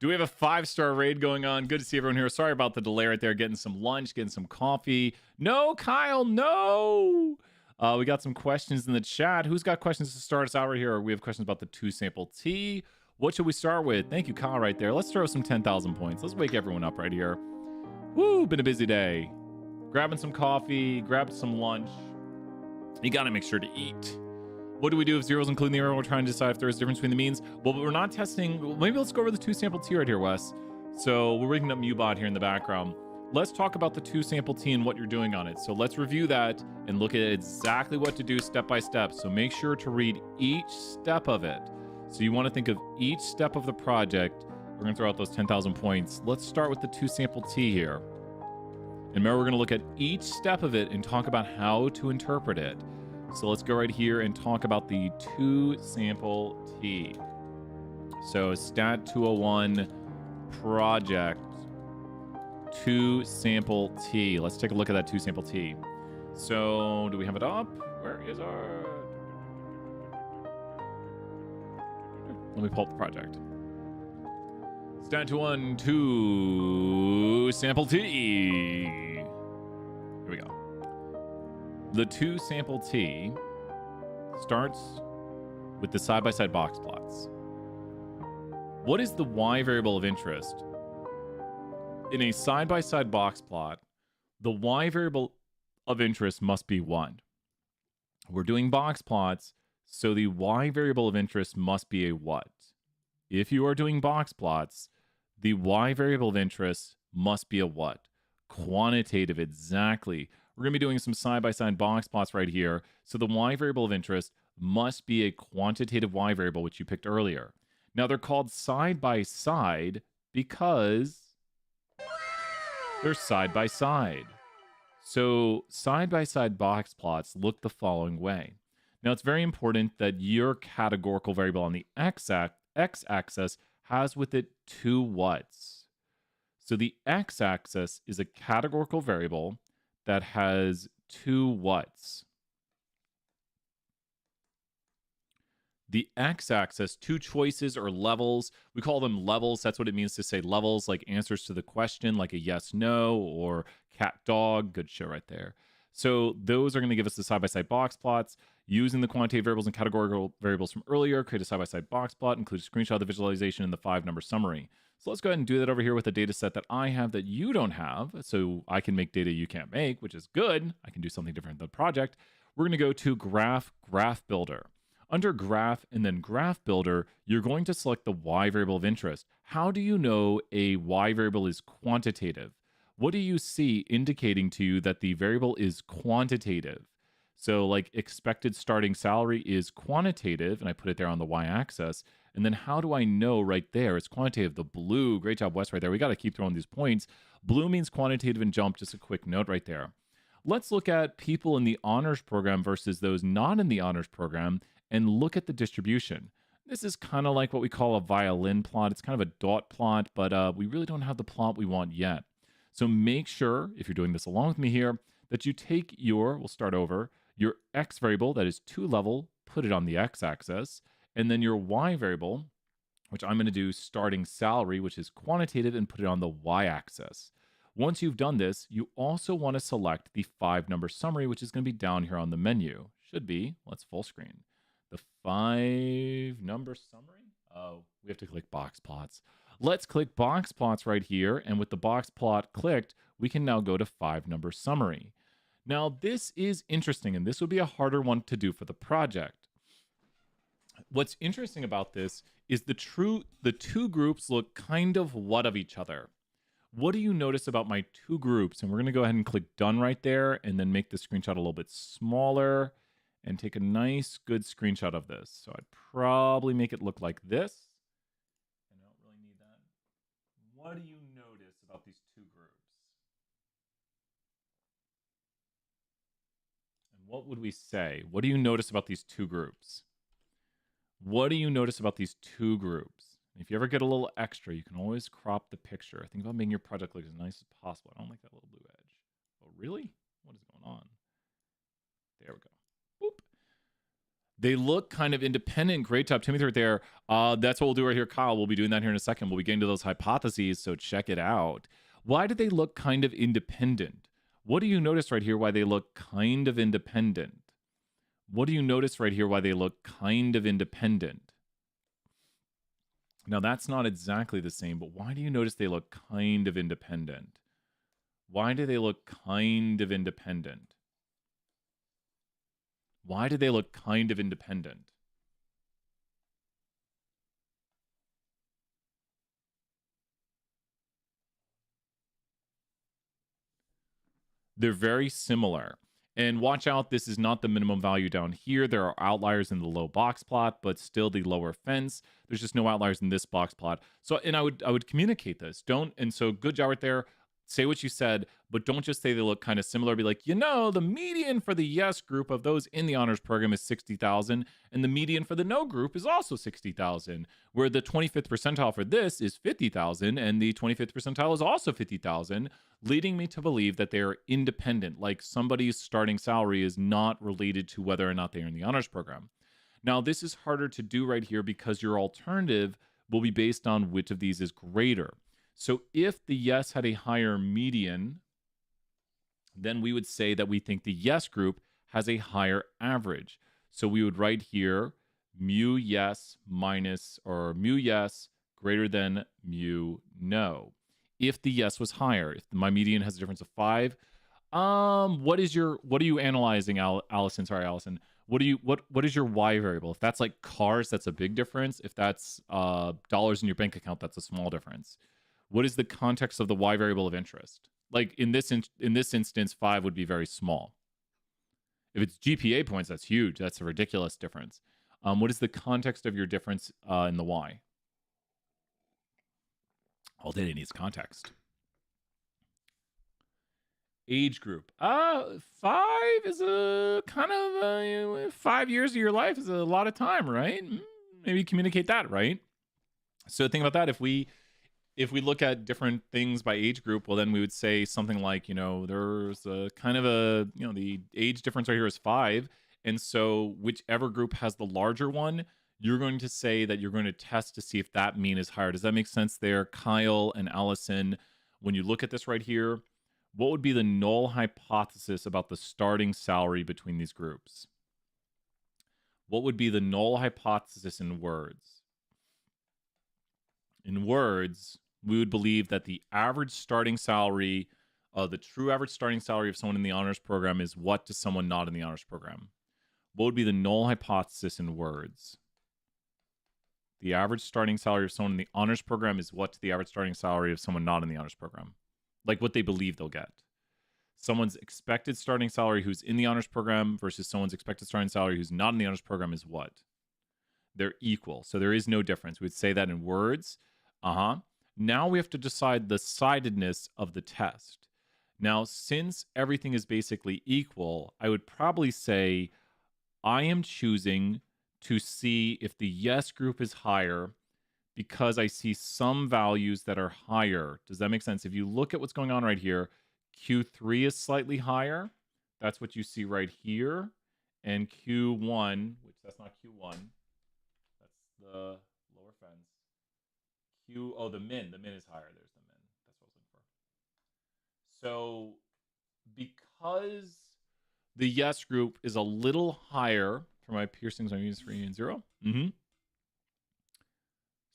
Do we have a 5-star raid going on? Good to see everyone here. Sorry about the delay right there. Getting some lunch, getting some coffee. No, Kyle, no. We got some questions in the chat. Who's got questions to start us out right here? We have questions about the 2-sample T. What should we start with? Thank you, Kyle, right there. Let's throw some 10,000 points. Let's wake everyone up right here. Woo, been a busy day. Grabbing some coffee, grabbed some lunch. You got to make sure to eat. What do we do if zeros include the error? We're trying to decide if there's a difference between the means. Well, we're not testing. Maybe let's go over the 2-sample T right here, Wes. So we're waking up MuBot here in the background. Let's talk about the 2-sample T and what you're doing on it. So let's review that and look at exactly what to do step by step. So make sure to read each step of it. So you want to think of each step of the project. We're going to throw out those 10,000 points. Let's start with the 2-sample T here. And remember, we're going to look at each step of it and talk about how to interpret it. So let's go right here and talk about the 2-sample T. So Stat 201 project 2-sample T. Let's take a look at that 2-sample T. So do we have it up? Where is our... Let me pull up the project. Stat 201 2-sample T. Here we go. The 2-sample T starts with the side-by-side box plots. What is the Y variable of interest? In a side-by-side box plot, the Y variable of interest must be 1. We're doing box plots, so the Y variable of interest must be a what? If you are doing box plots, the Y variable of interest must be a what? Quantitative, exactly. We're going to be doing some side-by-side box plots right here. So the Y variable of interest must be a quantitative Y variable, which you picked earlier. Now, they're called side-by-side because they're side-by-side. So side-by-side box plots look the following way. Now, it's very important that your categorical variable on the x-axis has with it 2 whats. So the x-axis is a categorical variable that has 2 whats. The x-axis, 2 choices or levels. We call them levels. That's what it means to say levels, like answers to the question, like a yes, no, or cat, dog. Good show right there. So those are going to give us the side-by-side box plots. Using the quantitative variables and categorical variables from earlier, create a side-by-side box plot, include a screenshot of the visualization and the 5-number summary. So let's go ahead and do that over here with a data set that I have that you don't have. So I can make data you can't make, which is good. I can do something different than the project. We're going to go to Graph Builder. Under Graph and then Graph Builder, you're going to select the Y variable of interest. How do you know a Y variable is quantitative? What do you see indicating to you that the variable is quantitative? So like expected starting salary is quantitative, and I put it there on the y-axis. And then how do I know right there it's quantitative? The blue, great job, Wes, right there. We got to keep throwing these points. Blue means quantitative and jump, just a quick note right there. Let's look at people in the honors program versus those not in the honors program and look at the distribution. This is kind of like what we call a violin plot. It's kind of a dot plot, but we really don't have the plot we want yet. So make sure, if you're doing this along with me here, that you take we'll start over, your x variable that is 2 level, put it on the x-axis, and then your y variable, which I'm going to do starting salary, which is quantitative, and put it on the y-axis. Once you've done this, you also want to select the 5-number summary, which is going to be down here on the menu. Should be, let's full screen. The 5-number summary? Oh, we have to click box plots. Let's click box plots right here, and with the box plot clicked, we can now go to 5-number summary. Now, this is interesting, and this would be a harder one to do for the project. What's interesting about this is the 2 groups look kind of what of each other. What do you notice about my 2 groups? And we're going to go ahead and click done right there, and then make the screenshot a little bit smaller, and take a nice, good screenshot of this. So I'd probably make it look like this. I don't really need that. What do you notice about these 2 groups? And what would we say? What do you notice about these 2 groups? What do you notice about these 2 groups? If you ever get a little extra, you can always crop the picture. Think about making your project look as nice as possible. I don't like that little blue edge. Oh, really? What is going on? There we go. Boop. They look kind of independent. Great job, Timothy, right there. That's what we'll do right here, Kyle. We'll be doing that here in a second. We'll be getting to those hypotheses, so check it out. Why do they look kind of independent? What do you notice right here why they look kind of independent? What do you notice right here why they look kind of independent? Now, that's not exactly the same, but why do you notice they look kind of independent? Why do they look kind of independent? Why do they look kind of independent? They're very similar. And watch out, this is not the minimum value down here. There are outliers in the low box plot, but still the lower fence. There's just no outliers in this box plot. So, and I would communicate this. Don't, and so good job right there. Say what you said, but don't just say they look kind of similar. Be like, the median for the yes group of those in the honors program is 60,000, and the median for the no group is also 60,000, where the 25th percentile for this is 50,000, and the 25th percentile is also 50,000, leading me to believe that they are independent, like somebody's starting salary is not related to whether or not they are in the honors program. Now, this is harder to do right here because your alternative will be based on which of these is greater. So if the yes had a higher median, then we would say that we think the yes group has a higher average. So we would write here mu yes minus, or mu yes greater than mu no. If the yes was higher, if my median has a difference of 5, what are you analyzing, Allison? Sorry, Allison. What is your y variable? If that's like cars, that's a big difference. If that's dollars in your bank account, that's a small difference. What is the context of the y variable of interest? Like in this instance, 5 would be very small. If it's GPA points, that's huge. That's a ridiculous difference. What is the context of your difference in the y? All data needs context. Age group. 5 is a kind of 5 years of your life is a lot of time, right? Maybe communicate that, right? So think about that. If we look at different things by age group, well, then we would say something like, there's a kind of the age difference right here is 5. And so whichever group has the larger one, you're going to say that you're going to test to see if that mean is higher. Does that make sense there, Kyle and Allison? When you look at this right here, what would be the null hypothesis about the starting salary between these groups? What would be the null hypothesis in words? In words, we would believe that the average starting salary, the true average starting salary of someone in the honors program is what to someone not in the honors program? What would be the null hypothesis in words? The average starting salary of someone in the honors program is what to the average starting salary of someone not in the honors program? Like what they believe they'll get. Someone's expected starting salary who's in the honors program versus someone's expected starting salary who's not in the honors program is what? They're equal. So there is no difference. We'd say that in words. Now we have to decide the sidedness of the test. Now, since everything is basically equal, I would probably say I am choosing to see if the yes group is higher because I see some values that are higher. Does that make sense? If you look at what's going on right here, Q3 is slightly higher. That's what you see right here. And Q1, which that's not Q1. That's the lower fence. The min. The min is higher. There's the min. That's what I was looking for. So because the yes group is a little higher for my piercings, I'm using 3 and 0.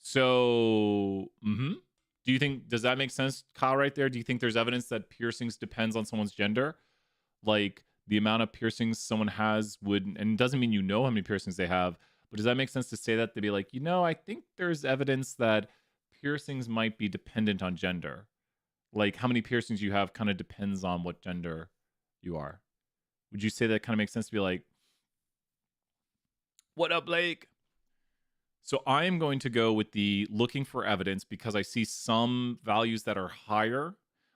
So, do you think, does that make sense, Kyle, right there? Do you think there's evidence that piercings depends on someone's gender? Like the amount of piercings someone has would, and it doesn't mean you know how many piercings they have, but does that make sense to say that, to be like, I think there's evidence that piercings might be dependent on gender. Like how many piercings you have kind of depends on what gender you are. Would you say that kind of makes sense to be like, what up, Blake? So I am going to go with the looking for evidence because I see some values that are higher.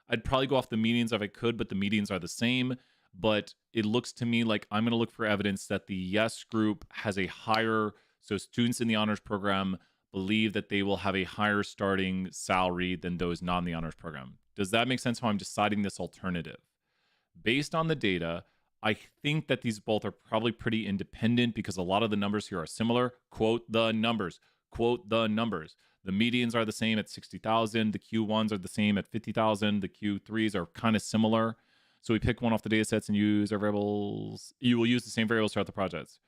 I'd probably go off the medians if I could, but the medians are the same. But it looks to me like I'm going to look for evidence that the yes group has a higher, so students in the honors program believe that they will have a higher starting salary than those not in the honors program. Does that make sense how I'm deciding this alternative? Based on the data, I think that these both are probably pretty independent because a lot of the numbers here are similar. Quote the numbers. Quote the numbers. The medians are the same at 60,000. The Q1s are the same at 50,000. The Q3s are kind of similar. So we pick one off the data sets and use our variables. You will use the same variables throughout the projects.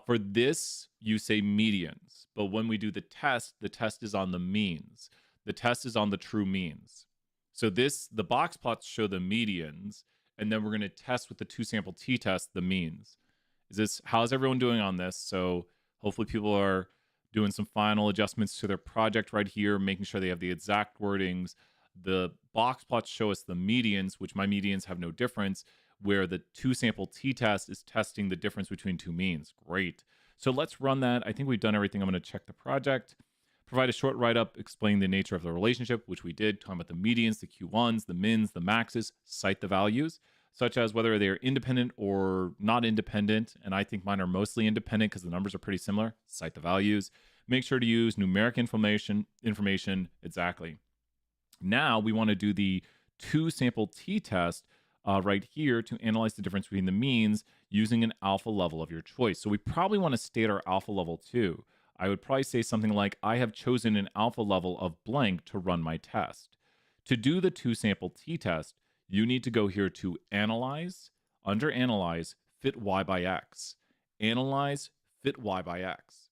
For this, you say medians. But when we do the test is on the means. The test is on the true means. So the box plots show the medians, and then we're going to test with the two-sample t-test the means. How's everyone doing on this? So hopefully people are doing some final adjustments to their project right here, making sure they have the exact wordings. The box plots show us the medians, which my medians have no difference, where the two-sample t-test is testing the difference between two means. Great. So let's run that. I think we've done everything. I'm going to check the project. Provide a short write-up explaining the nature of the relationship, which we did, talking about the medians, the Q1s, the mins, the maxes, cite the values, such as whether they're independent or not independent. And I think mine are mostly independent because the numbers are pretty similar. Cite the values. Make sure to use numeric information. Exactly. Now we want to do the two-sample t-test right here to analyze the difference between the means using an alpha level of your choice. So we probably want to state our alpha level too. I would probably say something like, I have chosen an alpha level of blank to run my test. To do the two-sample t-test, you need to go here to Analyze, under Analyze, fit y by x. Analyze, fit y by x.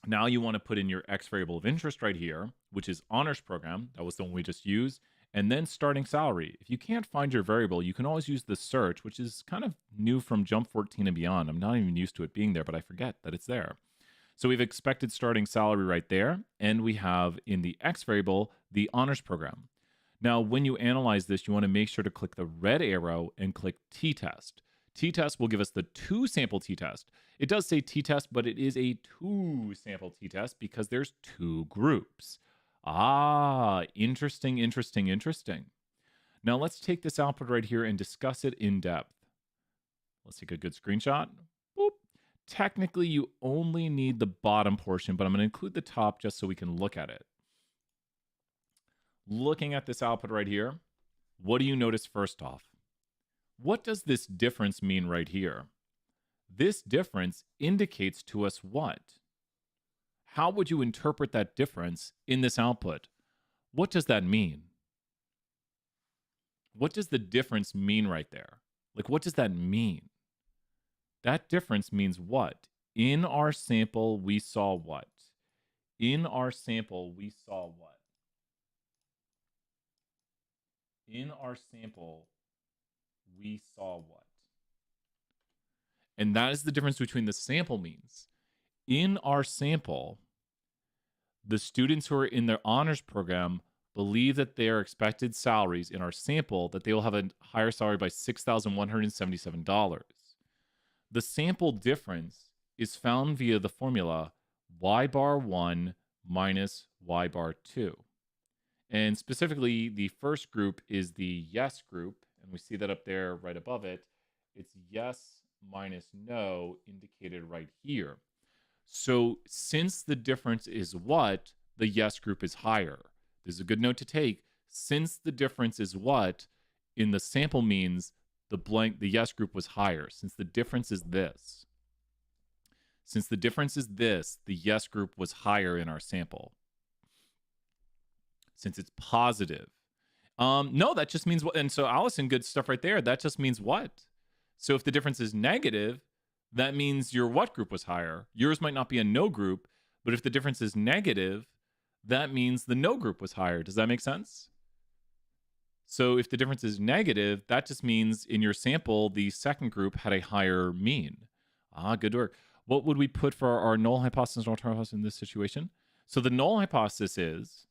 Now you want to put in your x variable of interest right here, which is honors program. That was the one we just used. And then starting salary. If you can't find your variable, you can always use the search, which is kind of new from Jump 14 and beyond. I'm not even used to it being there, but I forget that it's there. So we've expected starting salary right there, and we have in the X variable, the honors program. Now, when you analyze this, you want to make sure to click the red arrow and click t-test. T-test will give us the two-sample t-test. It does say t-test, but it is a two-sample t-test because there's two groups. Ah, interesting. Now let's take this output right here and discuss it in depth. Let's take a good screenshot. Boop. Technically, you only need the bottom portion, but I'm going to include the top just so we can look at it. Looking at this output right here, what do you notice first off? What does this difference mean right here? This difference indicates to us what? How would you interpret that difference in this output? What does that mean? What does the difference mean right there? Like, what does that mean? That difference means what? In our sample, we saw what? In our sample, we saw what? In our sample, we saw what? And that is the difference between the sample means. In our sample, the students who are in their honors program believe that their expected salaries in our sample, that they will have a higher salary by $6,177. The sample difference is found via the formula y bar 1 minus y bar 2. And specifically, the first group is the yes group, and we see that up there right above it. It's yes minus no indicated right here. So since the difference is what, the yes group is higher. This is a good note to take. Since the difference is what, in the sample means the yes group was higher. Since the difference is this. Since the difference is this, the yes group was higher in our sample. Since it's positive. No, that just means what? And so Allison, good stuff right there. That just means what? So if the difference is negative, that means your what group was higher. Yours might not be a no group, but if the difference is negative, that means the no group was higher. Does that make sense? So if the difference is negative, that just means in your sample, the second group had a higher mean. Ah, good work. What would we put for our null hypothesis and alternative hypothesis in this situation? So the null hypothesis is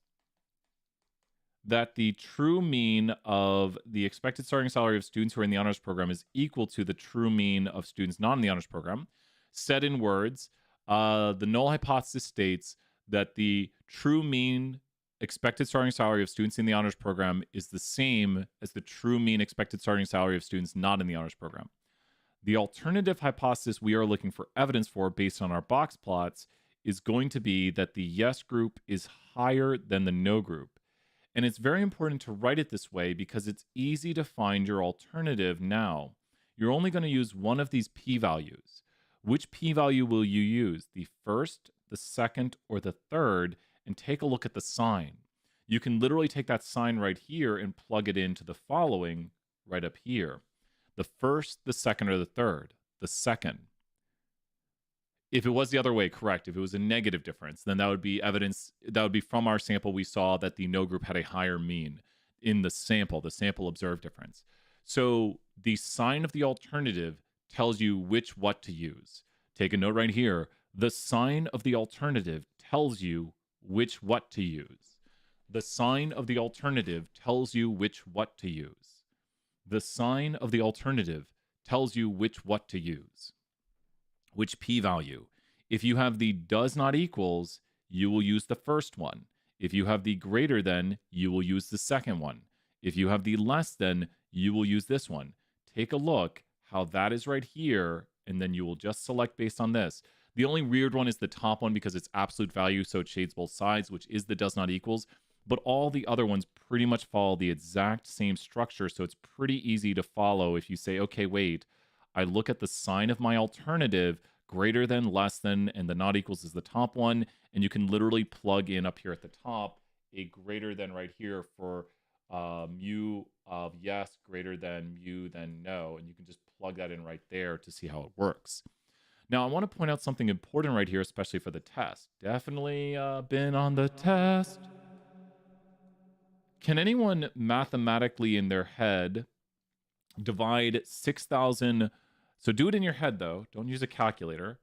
that the true mean of the expected starting salary of students who are in the honors program is equal to the true mean of students not in the honors program. Said in words, the null hypothesis states that the true mean expected starting salary of students in the honors program is the same as the true mean expected starting salary of students not in the honors program. The alternative hypothesis we are looking for evidence for based on our box plots is going to be that the yes group is higher than the no group. And it's very important to write it this way because it's easy to find your alternative now. you're only going to use one of these p-values. Which p-value will you use? The first, the second, or the third? And take a look at the sign. You can literally take that sign right here and plug it into the following right up here. The first, the second, or the third? The second. If it was the other way, correct. If it was a negative difference, then that would be evidence, that would be from our sample we saw that the no group had a higher mean in the sample observed difference. So the sign of the alternative tells you which what to use. Take a note right here. The sign of the alternative tells you which what to use. The sign of the alternative tells you which what to use. The sign of the alternative tells you which what to use. Which p-value. If you have the does not equals, you will use the first one. If you have the greater than, you will use the second one. If you have the less than, you will use this one. Take a look how that is right here, and then you will just select based on this. The only weird one is the top one because it's absolute value, so it shades both sides, which is the does not equals. But all the other ones pretty much follow the exact same structure, so it's pretty easy to follow if you say, okay, wait, I look at the sign of my alternative, greater than, less than, and the not equals is the top one, and you can literally plug in up here at the top a greater than right here for mu of yes greater than mu then no, and you can just plug that in right there to see how it works. Now, I want to point out something important right here, especially for the test. Definitely been on the test. Can anyone mathematically in their head divide 6,000? So do it in your head, though. Don't use a calculator.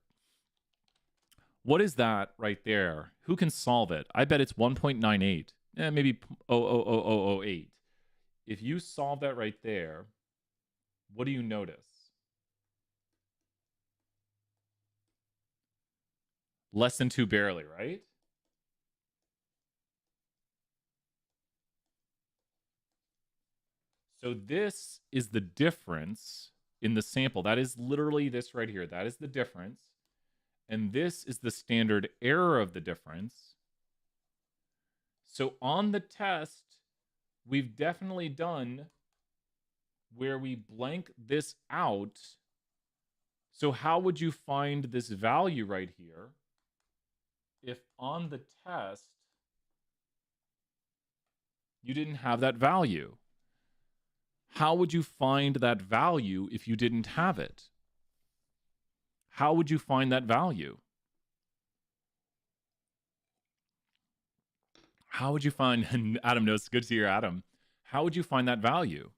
What is that right there? Who can solve it? I bet it's 1.98. Maybe 0.00008. If you solve that right there, what do you notice? Less than 2 barely, right? So this is the difference in the sample. That is literally this right here. That is the difference. And this is the standard error of the difference. So on the test, we've definitely done where we blank this out. So how would you find this value right here if on the test you didn't have that value? How would you find that value if you didn't have it? How would you find that value? How would you find, Adam knows, good to hear Adam. How would you find that value?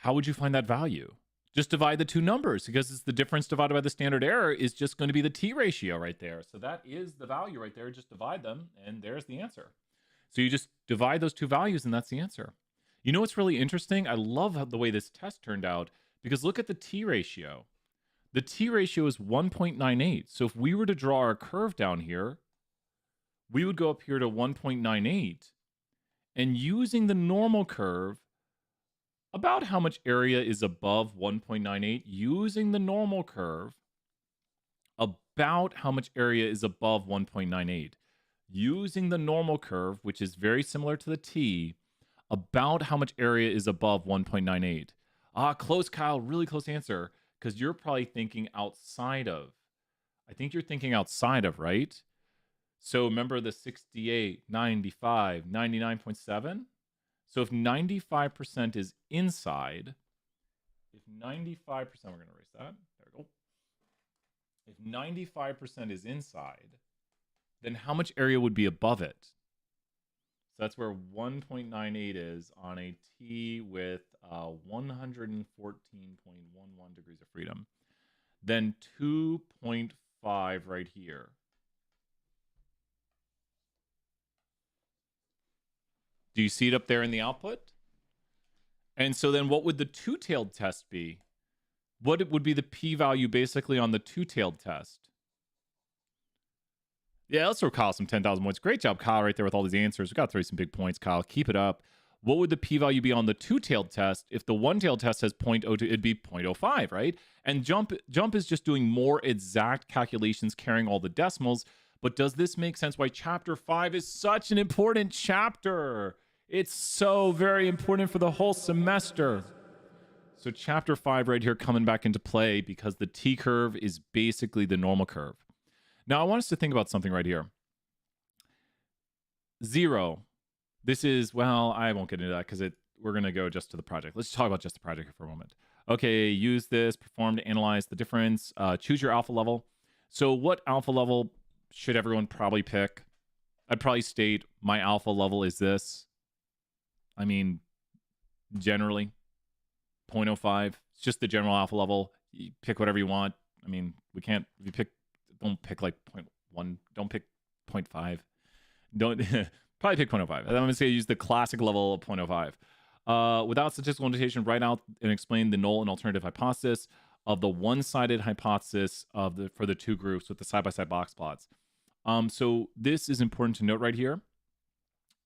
How would you find that value? Just divide the two numbers because it's the difference divided by the standard error is just going to be the t ratio right there. So that is the value right there. Just divide them and there's the answer. So you just divide those two values and that's the answer. You know what's really interesting? I love the way this test turned out because look at the t ratio. The t ratio is 1.98. So if we were to draw our curve down here, we would go up here to 1.98 and using the normal curve, about how much area is above 1.98 using the normal curve, about how much area is above 1.98 using the normal curve, which is very similar to the t, about how much area is above 1.98. Close, Kyle, really close answer, because you're probably thinking outside of. I think you're thinking outside of, right? So remember the 68, 95, 99.7? So if 95% is inside, if 95%, we're going to erase that. There we go. If 95% is inside, then how much area would be above it? So that's where 1.98 is on a T with 114.11 degrees of freedom. Then 2.5 right here. Do you see it up there in the output? And so then what would the two-tailed test be? What would be the p-value basically on the two-tailed test? Yeah, let's throw Kyle some 10,000 points. Great job, Kyle, right there with all these answers. We got to throw you some big points, Kyle. Keep it up. What would the p-value be on the two-tailed test? If the one-tailed test has 0.02, it'd be 0.05, right? And jump is just doing more exact calculations, carrying all the decimals. But does this make sense why chapter 5 is such an important chapter? It's so very important for the whole semester. So chapter 5 right here coming back into play because the T curve is basically the normal curve. Now I want us to think about something right here. 0. This is, well, I won't get into that because we're going to go just to the project. Let's talk about just the project for a moment. Okay, use this, perform to analyze the difference. Choose your alpha level. So what alpha level should everyone probably pick? I'd probably state my alpha level is this. I mean, generally, 0.05. It's just the general alpha level. You pick whatever you want. I mean, we can't, if you pick, don't pick like 0.1. Don't pick 0.5. Don't, probably pick 0.05. I'm going to say use the classic level of 0.05. Without statistical notation, write out and explain the null and alternative hypothesis of the one-sided hypothesis for the two groups with the side-by-side box plots. So this is important to note right here.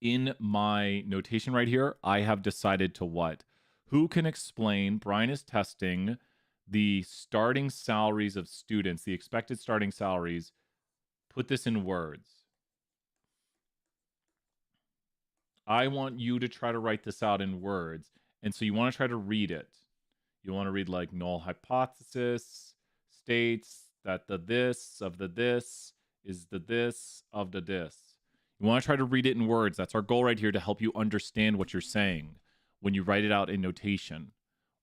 In my notation right here, I have decided to what? Who can explain? Brian is testing the starting salaries of students, the expected starting salaries. Put this in words. I want you to try to write this out in words. And so you want to try to read it. You want to read like null hypothesis states that the this of the this is the this of the this. You want to try to read it in words. That's our goal right here, to help you understand what you're saying when you write it out in notation.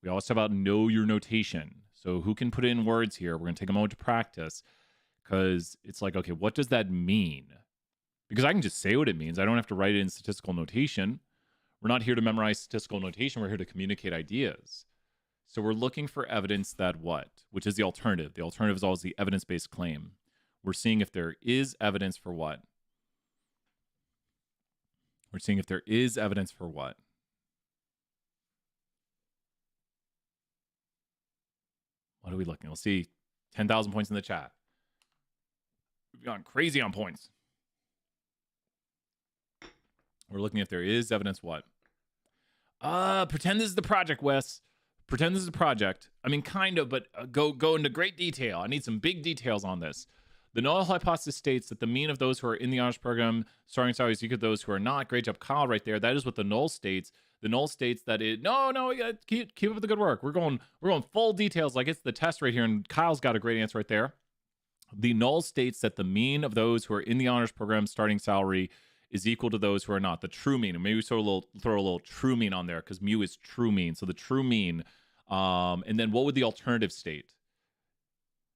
We always talk about know your notation. So who can put it in words here? We're going to take a moment to practice because it's like, okay, what does that mean? Because I can just say what it means. I don't have to write it in statistical notation. We're not here to memorize statistical notation. We're here to communicate ideas. So we're looking for evidence that what? Which is the alternative. The alternative is always the evidence-based claim. We're seeing if there is evidence for what? We're seeing if there is evidence for what? What are we looking? We'll see 10,000 points in the chat. We've gone crazy on points. We're looking if there is evidence what? Pretend this is the project, Wes. Pretend this is a project. I mean, kind of, but go into great detail. I need some big details on this. The null hypothesis states that the mean of those who are in the honors program starting salaries equal to those who are not. Great job, Kyle, right there. That is what the null states. The null states that it. No, we gotta keep up with the good work. We're going full details like it's the test right here, and Kyle's got a great answer right there. The null states that the mean of those who are in the honors program starting salary is equal to those who are not. The true mean. And maybe we throw a little true mean on there because mu is true mean. So the true mean. And then what would the alternative state?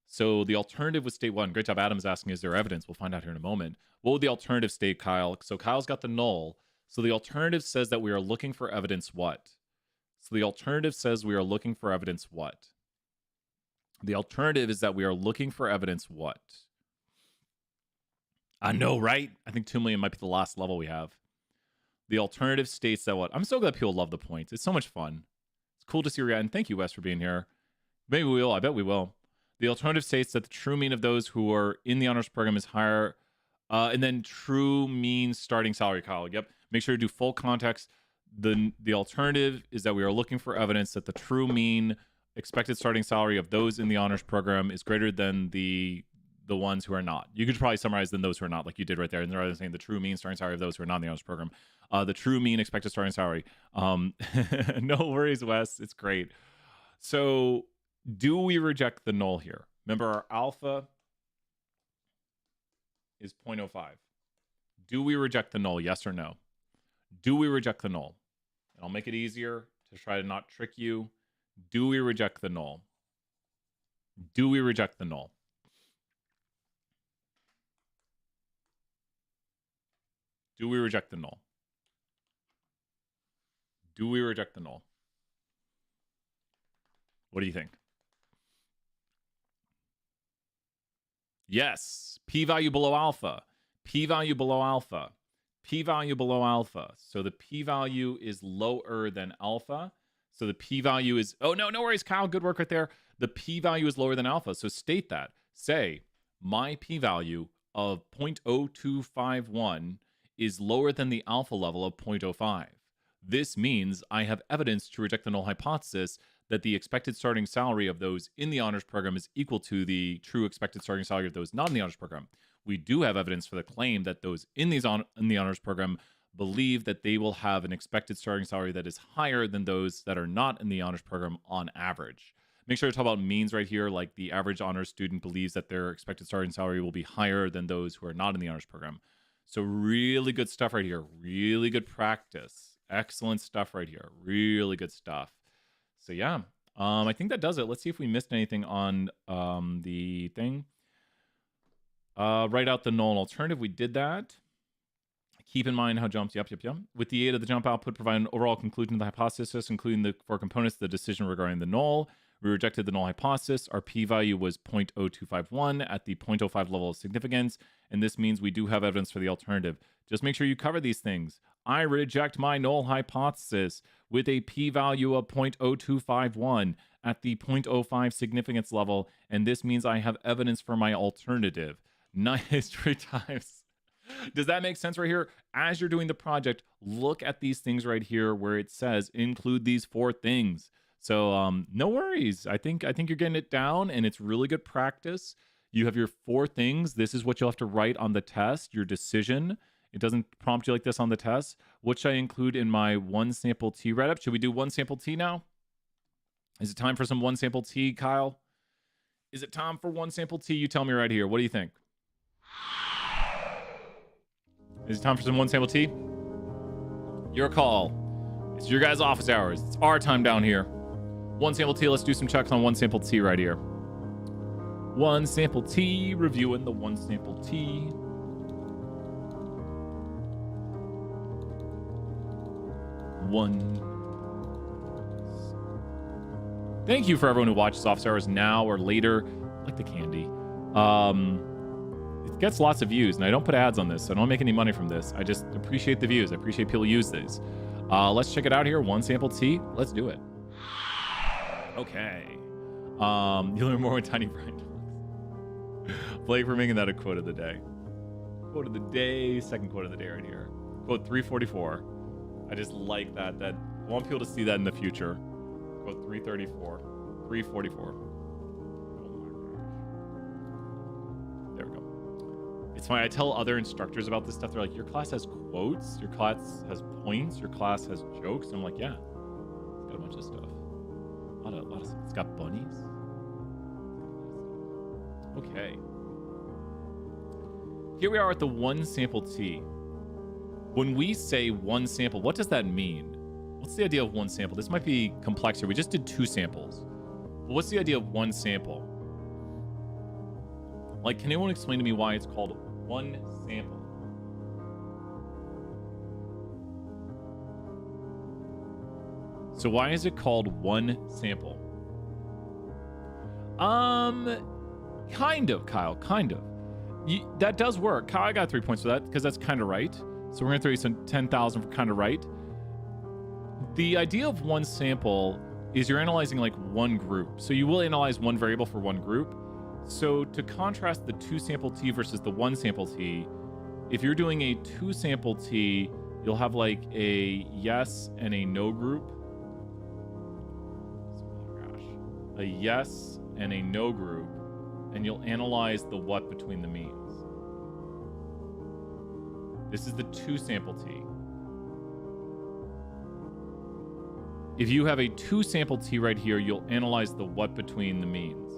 So the alternative would state one. Great job. Adam's asking, is there evidence? We'll find out here in a moment. What would the alternative state, Kyle? So Kyle's got the null. So the alternative says that we are looking for evidence what? So the alternative says we are looking for evidence what? The alternative is that we are looking for evidence what? I know, right? I think 2 million might be the last level we have. The alternative states that what? I'm so glad people love the points. It's so much fun. It's cool to see you, and thank you, Wes, for being here. Maybe we will. I bet we will. The alternative states that the true mean of those who are in the honors program is higher, and then true mean starting salary, Kyle. Yep. Make sure to do full context. The alternative is that we are looking for evidence that the true mean expected starting salary of those in the honors program is greater than the ones who are not. You could probably summarize than those who are not, like you did right there. And rather than saying the true mean starting salary of those who are not in the honors program, the true mean expected starting salary. No worries, Wes. It's great. So do we reject the null here? Remember, our alpha is 0.05. Do we reject the null? Yes or no? Do we reject the null? And I'll make it easier to try to not trick you. Do we reject the null? Do we reject the null? Do we reject the null? Do we reject the null? What do you think? Yes. P-value below alpha. P-value below alpha. P-value below alpha. So the P-value is lower than alpha. So the P-value is... Oh, no worries, Kyle. Good work right there. The P-value is lower than alpha. So state that. Say, my P-value of 0.0251 is lower than the alpha level of 0.05. This means I have evidence to reject the null hypothesis that the expected starting salary of those in the honors program is equal to the true expected starting salary of those not in the honors program. we do have evidence for the claim that those in the honors program believe that they will have an expected starting salary that is higher than those that are not in the honors program on average. Make sure to talk about means right here, like the average honors student believes that their expected starting salary will be higher than those who are not in the honors program. So really good stuff right here. Really good practice. Excellent stuff right here. Really good stuff. So yeah, I think that does it. Let's see if we missed anything on the thing. Write out the null and alternative. We did that. Keep in mind how jumps, yep. With the aid of the jump output, provide an overall conclusion of the hypothesis, including the four components of the decision regarding the null. We rejected the null hypothesis. Our p-value was 0.0251 at the 0.05 level of significance, and this means we do have evidence for the alternative. Just make sure you cover these things. I reject my null hypothesis with a p-value of 0.0251 at the 0.05 significance level, and this means I have evidence for my alternative. Nice 3 times. Does that make sense right here? As you're doing the project, look at these things right here where it says include these 4 things. So no worries. I think you're getting it down, and it's really good practice. You have your 4 things. This is what you'll have to write on the test, your decision. It doesn't prompt you like this on the test. What should I include in my one sample T write-up? Should we do one sample T now? Is it time for some one sample T, Kyle? Is it time for one sample T? You tell me right here. What do you think? Is it time for some one sample T? Your call. It's your guys' office hours. It's our time down here. One sample T. Let's do some checks on one sample T right here. One sample T. Reviewing the one sample T. Thank you for everyone who watches office hours now or later. I like the candy. It gets lots of views, and I don't put ads on this, so I don't make any money from this. I just appreciate the views. I appreciate people use these. Let's check it out here. One sample T. Let's do it. Okay. You'll learn more with Tiny Brian. Blake, for making that a quote of the day. Quote of the day. Second quote of the day right here. Quote 344. I just like that. I want people to see that in the future. Quote 334. 344. There we go. It's funny. I tell other instructors about this stuff. They're like, your class has quotes. Your class has points. Your class has jokes. And I'm like, yeah. It's got a bunch of stuff. A lot of stuff. It's got bunnies. Okay. Here we are at the one sample T. When we say one sample, what does that mean? What's the idea of one sample? This might be complex here. We just did 2 samples. But what's the idea of one sample? Like, can anyone explain to me why it's called one sample? So why is it called one sample? Kind of, Kyle, kind of. That does work. Kyle, I got 3 points for that because that's kind of right. So we're going to throw you some 10,000 for kind of right. The idea of one sample is you're analyzing like one group. So you will analyze one variable for one group. So to contrast the 2 sample T versus the 1 sample T, if you're doing a 2 sample T, you'll have like a yes and a no group. Oh gosh. A yes and a no group. And you'll analyze the what between the means. This is the 2 sample T. If you have a 2 sample T right here, you'll analyze the what between the means.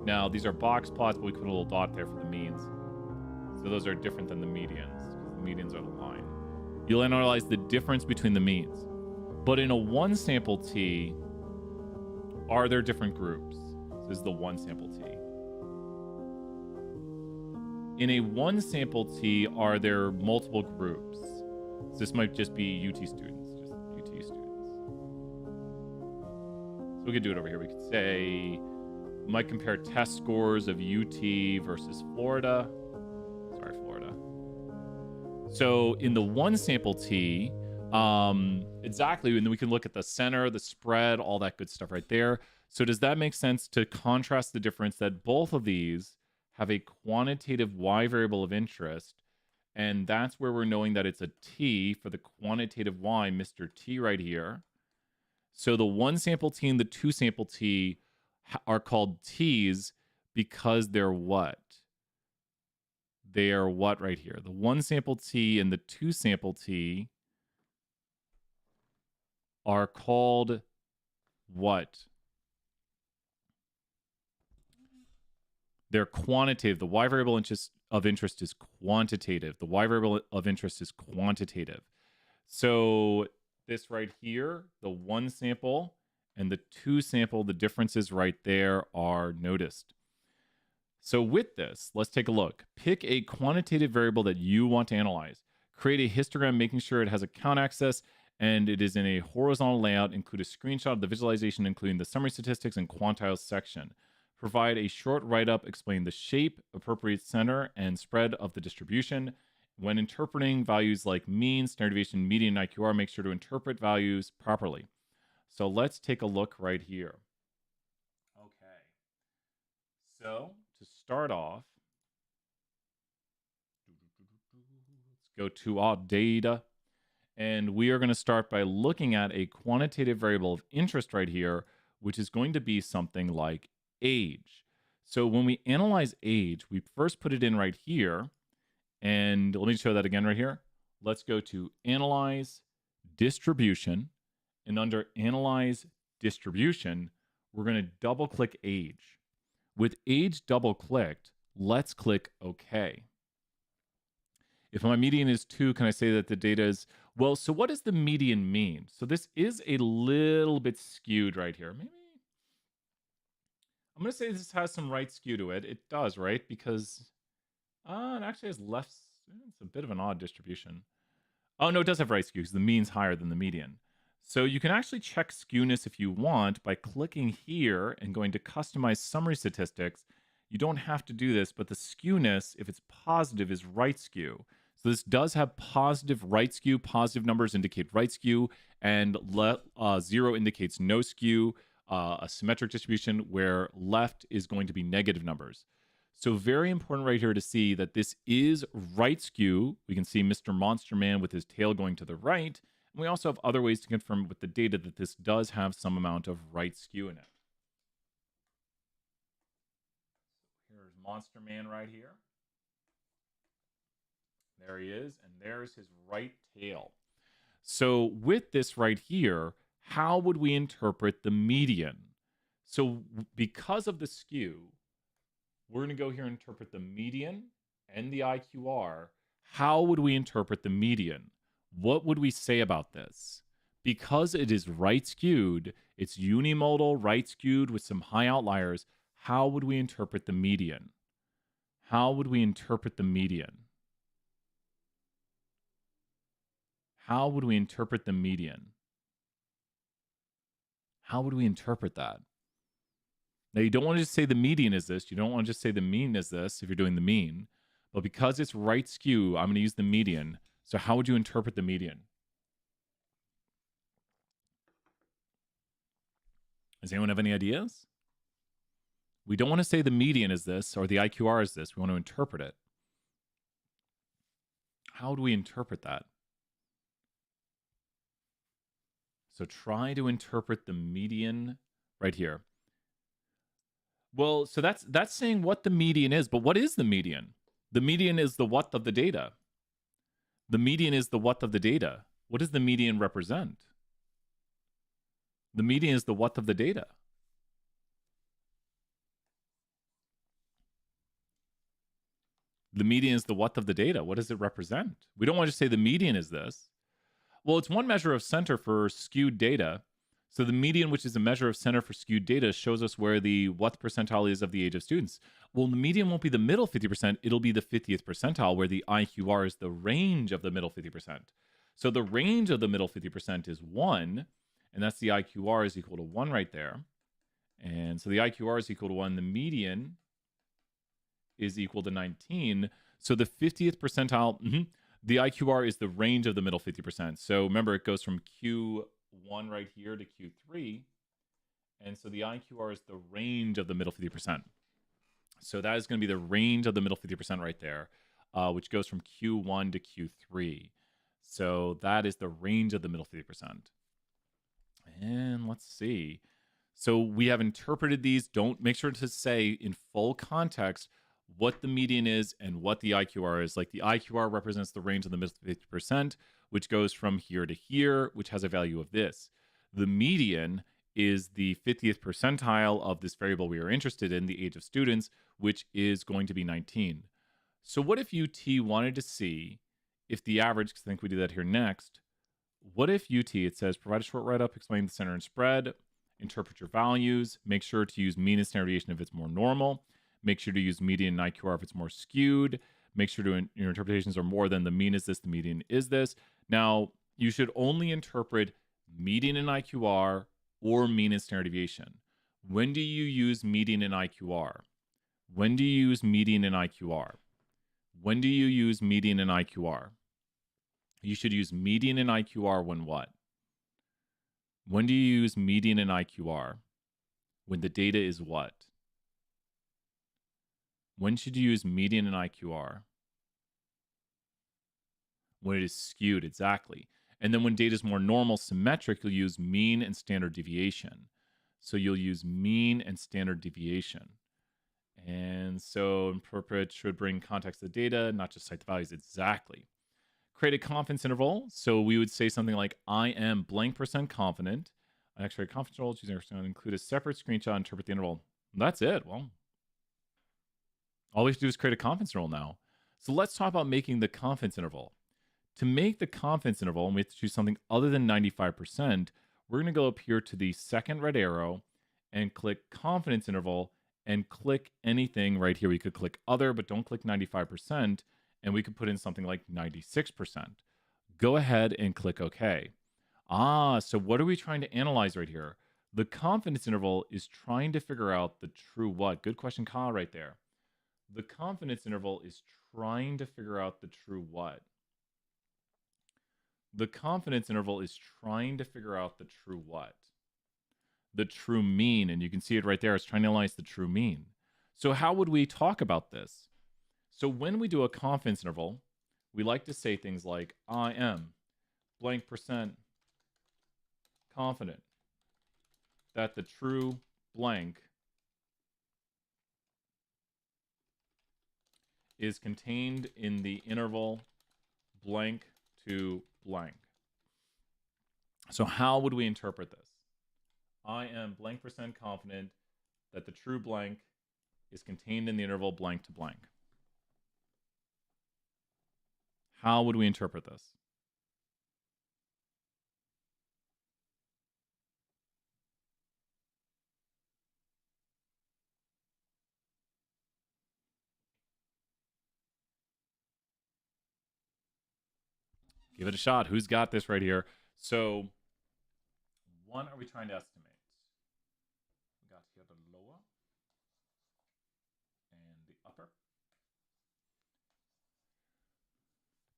Now, these are box plots, but we put a little dot there for the means. So those are different than the medians. The medians are the line. You'll analyze the difference between the means. But in a 1 sample T, are there different groups? This is the 1 sample T. In a 1 sample T, are there multiple groups? So this might just be UT students, just UT students. So we could do it over here. We could say, we might compare test scores of UT versus Florida. Sorry, Florida. So in the 1 sample T, exactly, and then we can look at the center, the spread, all that good stuff right there. So does that make sense to contrast the difference that both of these have a quantitative Y variable of interest, and that's where we're knowing that it's a T for the quantitative Y, Mr. T right here. So the 1 sample T and the 2 sample T are called T's because they're what? they are what right here? The 1 sample t and the 2 sample t are called what? They're quantitative. The y variable of interest is quantitative. The y variable of interest is quantitative. So this right here, the 1 sample and the 2 sample, the differences right there are noticed. So with this, let's take a look. Pick a quantitative variable that you want to analyze. Create a histogram, making sure it has a count axis and it is in a horizontal layout. Include a screenshot of the visualization, including the summary statistics and quantiles section. Provide a short write-up, explain the shape, appropriate center, and spread of the distribution. When interpreting values like mean, standard deviation, median, IQR, make sure to interpret values properly. So let's take a look right here. Okay. So to start off, let's go to our data. And we are going to start by looking at a quantitative variable of interest right here, which is going to be something like age. So when we analyze age, we first put it in right here. And let me show that again right here. Let's go to Analyze Distribution. And under Analyze Distribution, we're going to double click age. With age double clicked, let's click OK. If my median is 2, can I say that the data is, well, so what does the median mean? So this is a little bit skewed right here. Maybe I'm going to say this has some right skew to it. It does, right? Because it actually has left. It's a bit of an odd distribution. Oh, no, it does have right skew because the mean's higher than the median. So you can actually check skewness if you want by clicking here and going to Customize Summary Statistics. You don't have to do this, but the skewness, if it's positive, is right skew. So this does have positive right skew. Positive numbers indicate right skew, and 0 indicates no skew. A symmetric distribution where left is going to be negative numbers. So very important right here to see that this is right skew. We can see Mr. Monster Man with his tail going to the right. And we also have other ways to confirm with the data that this does have some amount of right skew in it. Here's Monster Man right here. There he is, and there's his right tail. So with this right here, how would we interpret the median? So because of the skew, we're going to go here and interpret the median and the IQR. How would we interpret the median? What would we say about this? Because it is right skewed, it's unimodal, right skewed with some high outliers. How would we interpret the median? How would we interpret the median? How would we interpret the median? How would we interpret that? Now, you don't want to just say the median is this. You don't want to just say the mean is this if you're doing the mean. But because it's right skew, I'm going to use the median. So how would you interpret the median? Does anyone have any ideas? We don't want to say the median is this or the IQR is this. We want to interpret it. How do we interpret that? So try to interpret the median right here. Well, so that's saying what the median is, but what is the median? The median is the what of the data. The median is the what of the data. What does the median represent? The median is the what of the data. The median is the what of the data. What does it represent? We don't want to say the median is this. Well, it's one measure of center for skewed data. So the median, which is a measure of center for skewed data, shows us where the what percentile is of the age of students. Well, the median won't be the middle 50%. It'll be the 50th percentile, where the IQR is the range of the middle 50%. So the range of the middle 50% is 1, and that's the IQR is equal to 1 right there. And so the IQR is equal to 1. The median is equal to 19. So the 50th percentile, the IQR is the range of the middle 50%. So remember, it goes from Q1 right here to Q3. And so the IQR is the range of the middle 50%. So that is going to be the range of the middle 50% right there, which goes from Q1 to Q3. So that is the range of the middle 50%. And let's see. So we have interpreted these. Don't make sure to say in full context what the median is and what the IQR is. Like the IQR represents the range of the middle 50%, which goes from here to here, which has a value of this. The median is the 50th percentile of this variable we are interested in, the age of students, which is going to be 19. So what if UT wanted to see if the average, because I think we do that here next, what if UT, it says, provide a short write-up, explain the center and spread, interpret your values, make sure to use mean and standard deviation if it's more normal, make sure to use median and IQR if it's more skewed, make sure to your interpretations are more than the mean is this, the median is this. Now, you should only interpret median and IQR or mean and standard deviation. When do you use median and IQR? When do you use median and IQR? When do you use median and IQR? You should use median and IQR when what? When do you use median and IQR? When the data is what? When should you use median and IQR? When it is skewed, exactly. And then when data is more normal, symmetric, you'll use mean and standard deviation. So you'll use mean and standard deviation. And so interpret should bring context to the data, not just cite the values. Exactly. Create a confidence interval. So we would say something like, I am blank % confident. I actually confidence interval, choosing to include a separate screenshot, interpret the interval. That's it. Well, all we have to do is create a confidence interval now. So let's talk about making the confidence interval. To make the confidence interval, and we have to choose something other than 95%, we're going to go up here to the second red arrow and click confidence interval and click anything right here. We could click other, but don't click 95%. And we could put in something like 96%. Go ahead and click OK. So what are we trying to analyze right here? The confidence interval is trying to figure out the true what. Good question, Kyle, right there. The confidence interval is trying to figure out the true what. The confidence interval is trying to figure out the true what? The true mean, and you can see it right there. It's trying to analyze the true mean. So how would we talk about this? So when we do a confidence interval, we like to say things like, I am blank % confident that the true blank is contained in the interval blank to blank. So how would we interpret this? I am blank % confident that the true blank is contained in the interval blank to blank. How would we interpret this? Give it a shot. Who's got this right here? So, what are we trying to estimate? We got here the lower and the upper.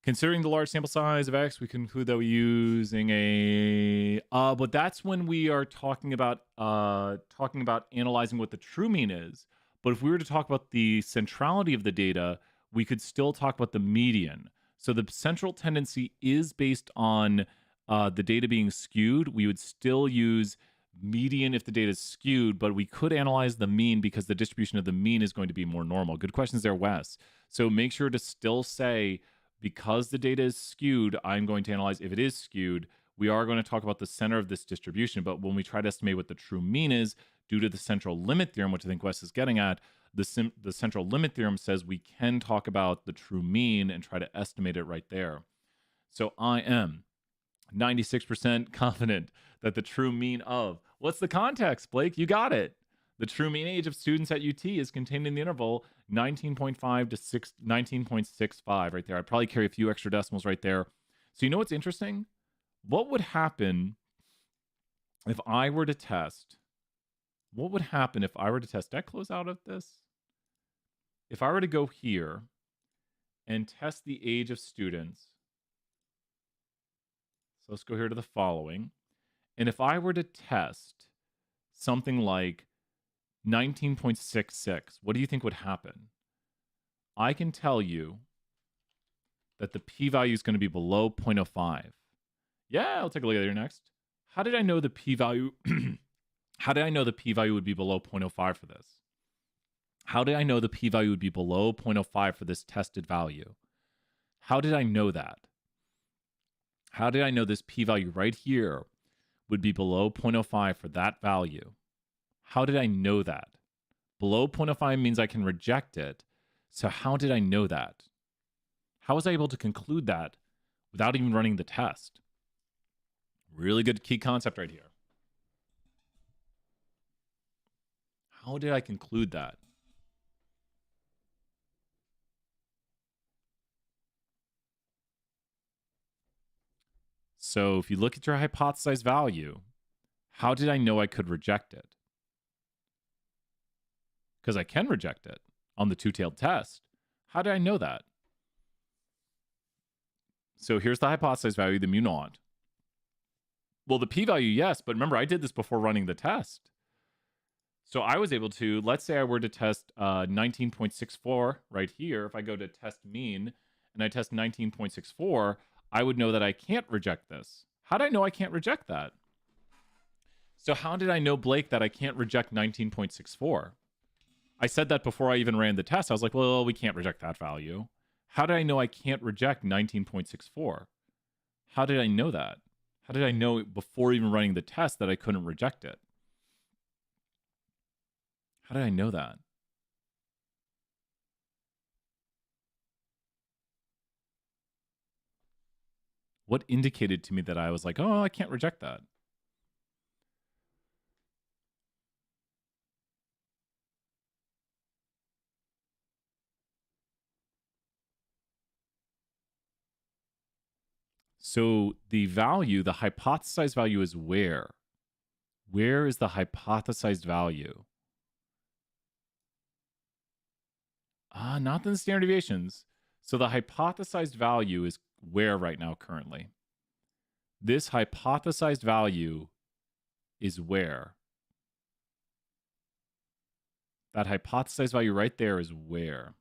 Considering the large sample size of X, we conclude that we're using a but that's when we are talking about analyzing what the true mean is. But if we were to talk about the centrality of the data, we could still talk about the median. So the central tendency is based on the data being skewed. We would still use median if the data is skewed, but we could analyze the mean because the distribution of the mean is going to be more normal. Good questions there, Wes. So make sure to still say, because the data is skewed, I'm going to analyze if it is skewed. We are going to talk about the center of this distribution, but when we try to estimate what the true mean is, due to the central limit theorem, which I think Wes is getting at, the central limit theorem says we can talk about the true mean and try to estimate it right there. So I am 96% confident that the true mean of, what's the context, Blake? You got it. The true mean age of students at UT is contained in the interval 19.5 to 19.65 right there. I'd probably carry a few extra decimals right there. So you know what's interesting? What would happen if I were to test? What would happen if I were to test? Did I close out of this? If I were to go here and test the age of students. So let's go here to the following. And if I were to test something like 19.66, what do you think would happen? I can tell you that the p-value is going to be below 0.05. Yeah, I'll take a look at it here next. How did I know the p-value? How did I know the p-value would be below 0.05 for this? How did I know the p-value would be below 0.05 for this tested value? How did I know that? How did I know this p-value right here would be below 0.05 for that value? How did I know that? Below 0.05 means I can reject it. So how did I know that? How was I able to conclude that without even running the test? Really good key concept right here. How did I conclude that? So if you look at your hypothesized value, how did I know I could reject it? Because I can reject it on the two-tailed test. How did I know that? So here's the hypothesized value, the mu naught. Well, the p-value, yes, but remember, I did this before running the test. So I was able to, let's say I were to test 19.64 right here. If I go to test mean and I test 19.64, I would know that I can't reject this. How do I know I can't reject that? So how did I know, Blake, that I can't reject 19.64? I said that before I even ran the test. I was like, well, we can't reject that value. How did I know I can't reject 19.64? How did I know that? How did I know before even running the test that I couldn't reject it? How did I know that? What indicated to me that I was like, oh, I can't reject that? So the value, the hypothesized value is where? Where is the hypothesized value? Not in the standard deviations. So the hypothesized value is where right now currently? This hypothesized value is where? That hypothesized value right there is where?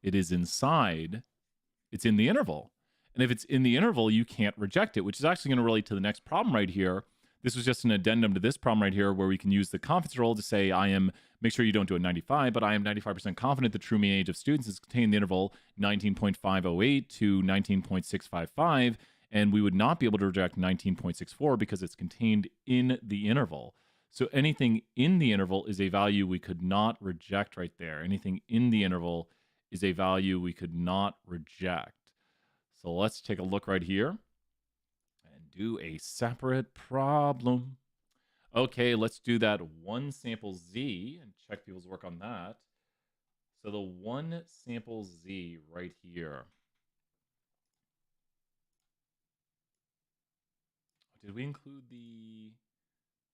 It is inside. It's in the interval. And if it's in the interval, you can't reject it, which is actually going to relate to the next problem right here. This was just an addendum to this problem right here, where we can use the confidence interval to say, make sure you don't do a 95, but I am 95% confident the true mean age of students is contained in the interval 19.508 to 19.655. And we would not be able to reject 19.64 because it's contained in the interval. So anything in the interval is a value we could not reject right there. Anything in the interval is a value we could not reject. So let's take a look right here and do a separate problem. Okay, let's do that one sample Z and check people's work on that. So the one sample Z right here. Did we include the...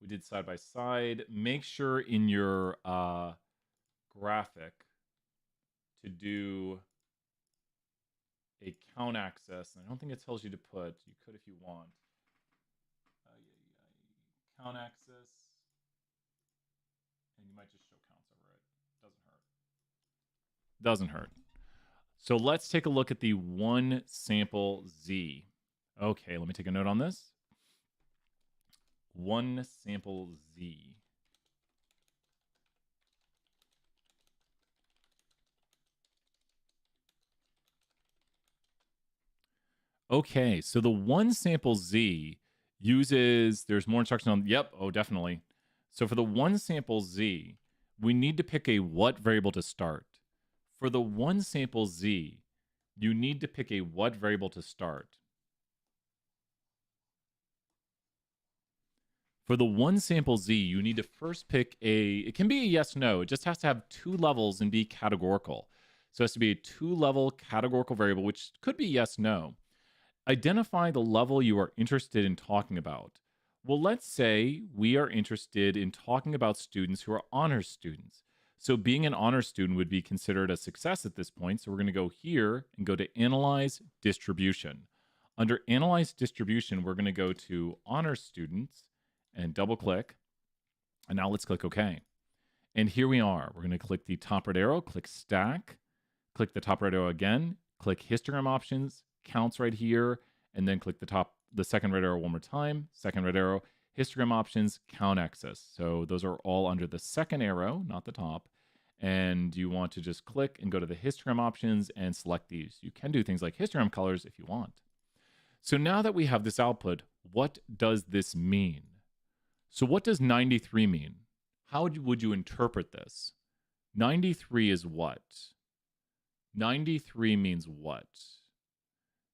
We did side by side. Make sure in your graphic to do a count access. And I don't think it tells you to put. You could if you want. Count access. And you might just show counts over it. Doesn't hurt. So let's take a look at the one sample Z. Okay, let me take a note on this. One sample Z. Okay, so the one sample Z uses, there's more instruction on, yep, oh, definitely. So for the one sample Z, we need to pick a what variable to start. For the one sample Z, you need to pick a what variable to start. For the one sample Z, you need to first pick it can be a yes, no. It just has to have two levels and be categorical. So it has to be a two-level categorical variable, which could be yes, no. Identify the level you are interested in talking about. Well, let's say we are interested in talking about students who are honors students. So being an honors student would be considered a success at this point. So we're going to go here and go to Analyze Distribution. Under Analyze Distribution, we're going to go to honors students and double click. And now let's click OK. And here we are. We're going to click the top right arrow, click Stack, click the top right arrow again, click Histogram Options, Counts right here, and then click the top the second red arrow one more time. Second red arrow, histogram options, count excess. So those are all under the second arrow, not the top. And you want to just click and go to the histogram options and select these. You can do things like histogram colors if you want. So now that we have this output, what does this mean? So what does 93 mean? How would you interpret this? 93 is what? 93 means what?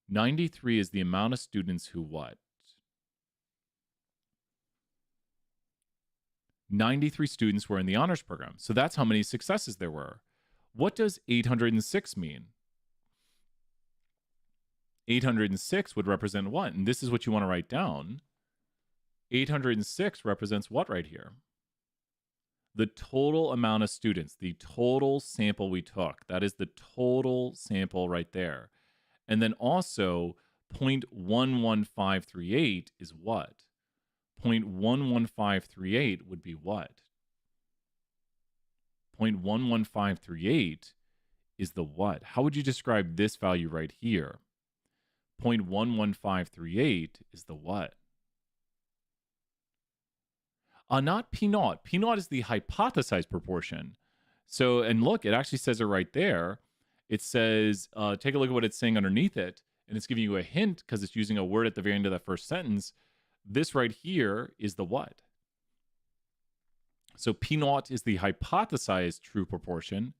93 is the amount of students who what? 93 students were in the honors program. So that's how many successes there were. What does 806 mean? 806 would represent what? And this is what you want to write down. 806 represents what right here? The total amount of students, the total sample we took. That is the total sample right there. And then also 0.11538 is what? 0.11538 would be what? 0.11538 is the what? How would you describe this value right here? 0.11538 is the what? Not P naught. P naught is the hypothesized proportion. So, and look, it actually says it right there. It says, take a look at what it's saying underneath it. And it's giving you a hint because it's using a word at the very end of that first sentence. This right here is the what? So P naught is the hypothesized true proportion.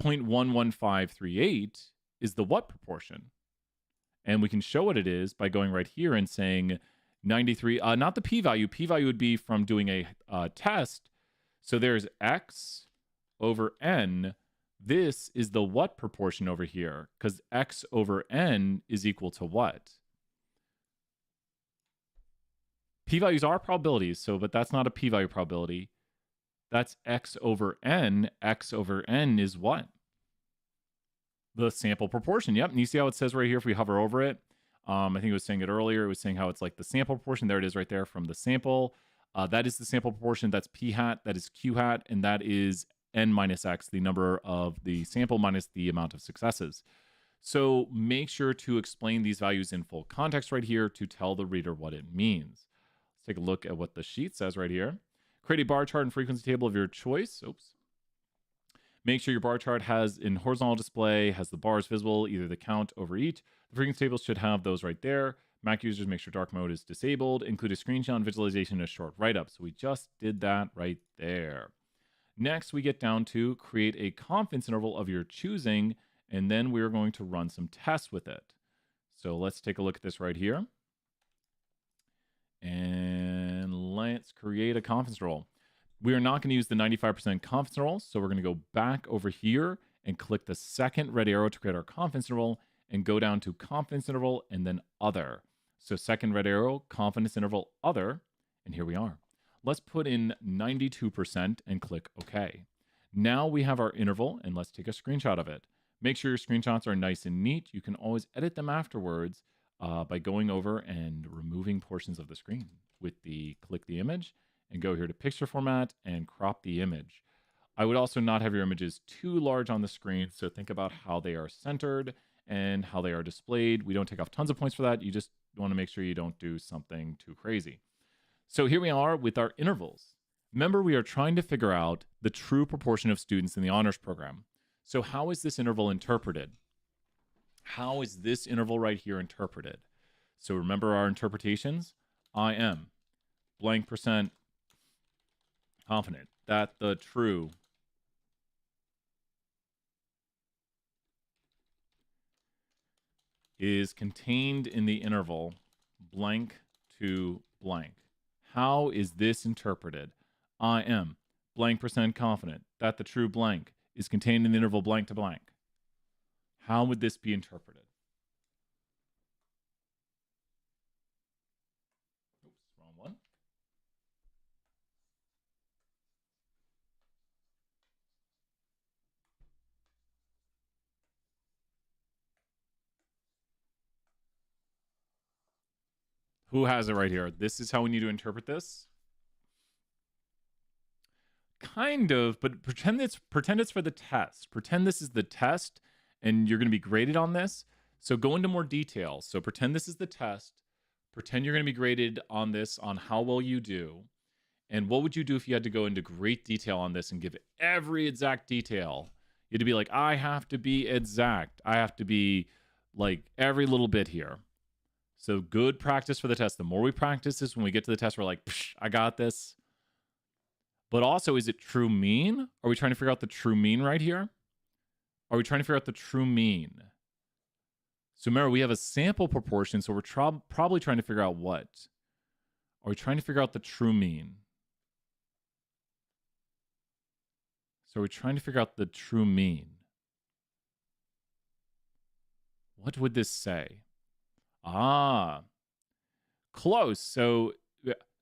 0.11538 is the what proportion? And we can show what it is by going right here and saying 93, not the p-value. P-value would be from doing a test. So there's x over n. This is the what proportion over here, because x over n is equal to what? P-values are probabilities, so but that's not a p-value probability. That's x over n. X over n is what? The sample proportion. Yep, and you see how it says right here if we hover over it? I think it was saying it earlier. It was saying how it's like the sample proportion. There it is right there from the sample. That is the sample proportion. That's p hat. That is q hat. And that is n minus x, the number of the sample minus the amount of successes. So make sure to explain these values in full context right here to tell the reader what it means. Let's take a look at what the sheet says right here. Create a bar chart and frequency table of your choice. Oops. Make sure your bar chart has in horizontal display, has the bars visible, either the count over each. The frequency tables should have those right there. Mac users, make sure dark mode is disabled. Include a screenshot and visualization and a short write-up. So we just did that right there. Next, we get down to create a confidence interval of your choosing, and then we're going to run some tests with it. So let's take a look at this right here. And let's create a confidence interval. We are not going to use the 95% confidence interval, so we're going to go back over here and click the second red arrow to create our confidence interval and go down to confidence interval and then other. So second red arrow, confidence interval, other, and here we are. Let's put in 92% and click OK. Now we have our interval, and let's take a screenshot of it. Make sure your screenshots are nice and neat. You can always edit them afterwards by going over and removing portions of the screen with the click the image and go here to picture format and crop the image. I would also not have your images too large on the screen, so think about how they are centered and how they are displayed. We don't take off tons of points for that. You just want to make sure you don't do something too crazy. So here we are with our intervals. Remember, we are trying to figure out the true proportion of students in the honors program. So how is this interval interpreted? How is this interval right here interpreted? So remember our interpretations. I am blank percent confident that the true is contained in the interval blank to blank. How is this interpreted? I am blank percent confident that the true blank is contained in the interval blank to blank. How would this be interpreted? Oops, wrong one. Who has it right here? This is how we need to interpret this. Kind of, but pretend it's for the test. Pretend this is the test and you're going to be graded on this. So go into more detail. So pretend this is the test. Pretend you're going to be graded on this, on how well you do. And what would you do if you had to go into great detail on this and give every exact detail? You had to be like, I have to be exact. I have to be like every little bit here. So good practice for the test. The more we practice this, when we get to the test, we're like, I got this. But also, is it true mean? Are we trying to figure out the true mean right here? Are we trying to figure out the true mean? So remember, we have a sample proportion, so we're probably trying to figure out what? Are we trying to figure out the true mean? So we're trying to figure out the true mean. What would this say? Ah, close. So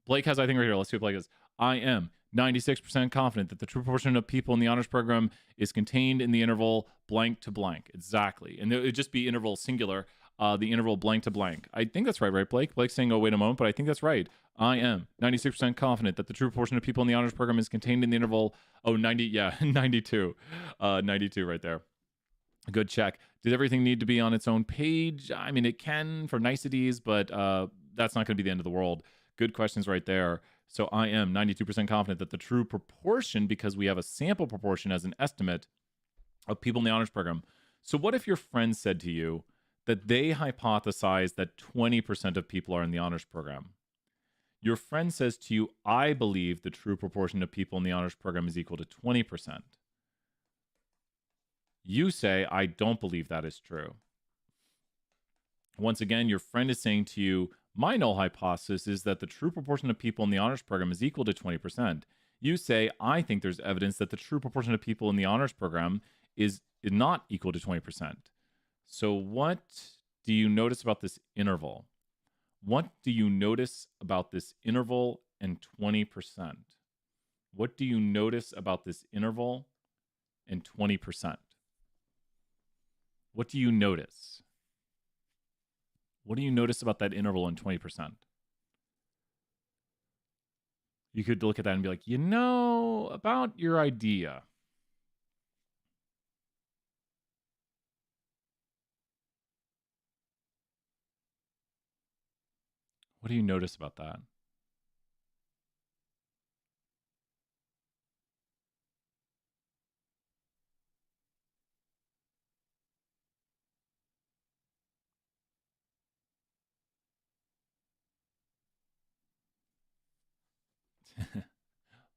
Blake has, I think right here, let's see what Blake has. I am 96% confident that the true proportion of people in the honors program is contained in the interval blank to blank. Exactly. And it would just be interval singular, the interval blank to blank. I think that's right, Blake? Blake's saying, oh, wait a moment, but I think that's right. I am 96% confident that the true proportion of people in the honors program is contained in the interval, 92. 92 right there. A good check. Did everything need to be on its own page? I mean, it can for niceties, but that's not going to be the end of the world. Good questions right there. So I am 92% confident that the true proportion, because we have a sample proportion as an estimate of people in the honors program. So what if your friend said to you that they hypothesize that 20% of people are in the honors program? Your friend says to you, I believe the true proportion of people in the honors program is equal to 20%. You say, I don't believe that is true. Once again, your friend is saying to you, my null hypothesis is that the true proportion of people in the honors program is equal to 20%. You say, I think there's evidence that the true proportion of people in the honors program is not equal to 20%. So what do you notice about this interval? What do you notice about this interval and 20%? What do you notice about this interval and 20%? What do you notice? What do you notice about that interval and 20%? You could look at that and be like, about your idea. What do you notice about that?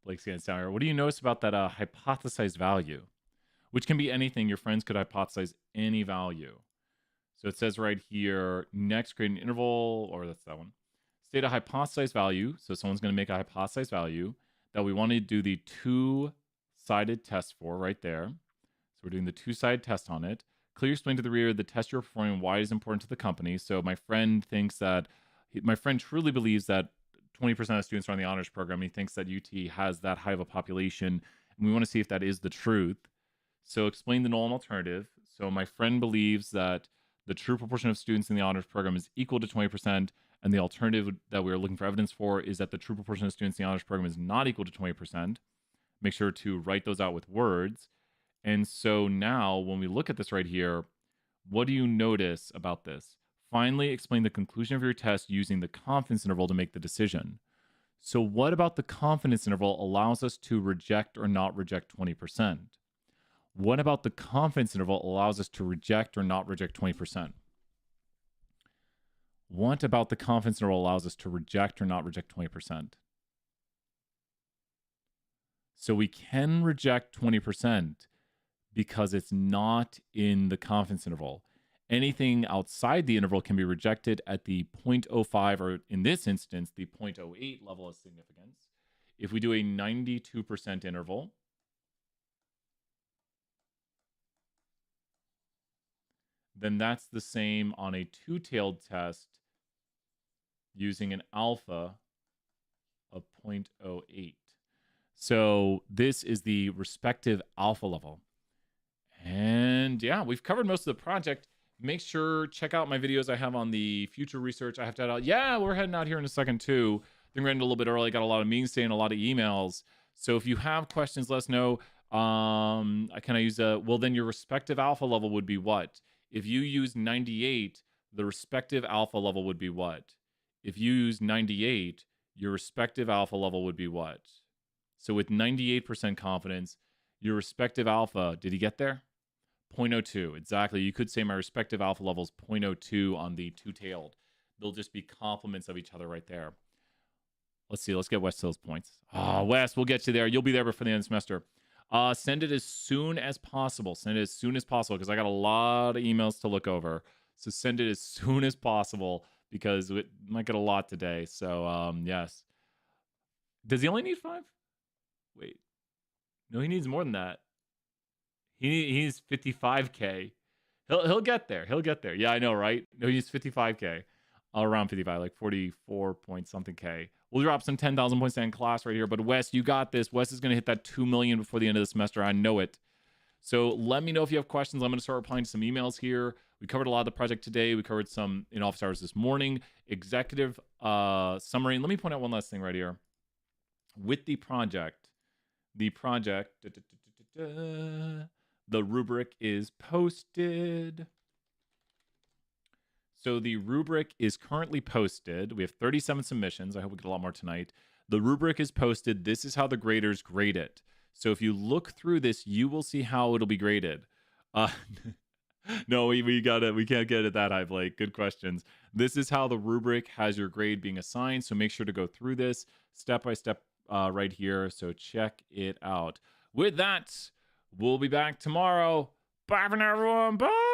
Blake's getting down here. What do you notice about that hypothesized value? Which can be anything. Your friends could hypothesize any value. So it says right here, next create an interval, or that's that one. State a hypothesized value. So someone's going to make a hypothesized value that we want to do the two-sided test for right there. So we're doing the two-sided test on it. Clearly explain to the reader the test you're performing and why it is important to the company. So my friend truly believes that 20% of students are on the honors program. He thinks that UT has that high of a population, and we want to see if that is the truth. So explain the null and alternative. So my friend believes that the true proportion of students in the honors program is equal to 20%, and the alternative that we're looking for evidence for is that the true proportion of students in the honors program is not equal to 20%. Make sure to write those out with words. And so now when we look at this right here, what do you notice about this? Finally, explain the conclusion of your test using the confidence interval to make the decision. So what about the confidence interval allows us to reject or not reject 20%? What about the confidence interval allows us to reject or not reject 20%? What about the confidence interval allows us to reject or not reject 20%? So we can reject 20% because it's not in the confidence interval. Anything outside the interval can be rejected at the 0.05, or in this instance, the 0.08 level of significance. If we do a 92% interval, then that's the same on a two-tailed test using an alpha of 0.08. So this is the respective alpha level. And yeah, we've covered most of the project. Make sure, check out my videos I have on the future research. I have to head out. Yeah, we're heading out here in a second too. I think we're ending a little bit early. Got a lot of meetings today and a lot of emails. So if you have questions, let us know. Can I use well, then your respective alpha level would be what? If you use 98, the respective alpha level would be what? If you use 98, your respective alpha level would be what? So with 98% confidence, your respective alpha, did he get there? 0.02. Exactly. You could say my respective alpha level is 0.02 on the two-tailed. They'll just be complements of each other right there. Let's see. Let's get Wes Hill's points. Wes, we'll get you there. You'll be there before the end of the semester. Send it as soon as possible. Send it as soon as possible because I got a lot of emails to look over. So send it as soon as possible because we might get a lot today. So, yes. Does he only need 5? Wait. No, he needs more than that. He needs 55K. He'll get there. He'll get there. Yeah, I know, right? No, he needs 55K. Around 55, like 44 point something K. We'll drop some 10,000 points in class right here. But Wes, you got this. Wes is going to hit that 2 million before the end of the semester. I know it. So let me know if you have questions. I'm going to start replying to some emails here. We covered a lot of the project today. We covered some in office hours this morning. Executive summary. And let me point out one last thing right here. With the project, the rubric is posted. So the rubric is currently posted. We have 37 submissions. I hope we get a lot more tonight. The rubric is posted. This is how the graders grade it. So if you look through this, you will see how it'll be graded. No, we can't get it that high, Blake. Good questions. This is how the rubric has your grade being assigned. So make sure to go through this step by step right here. So check it out. With that, we'll be back tomorrow. Bye for now, everyone. Bye.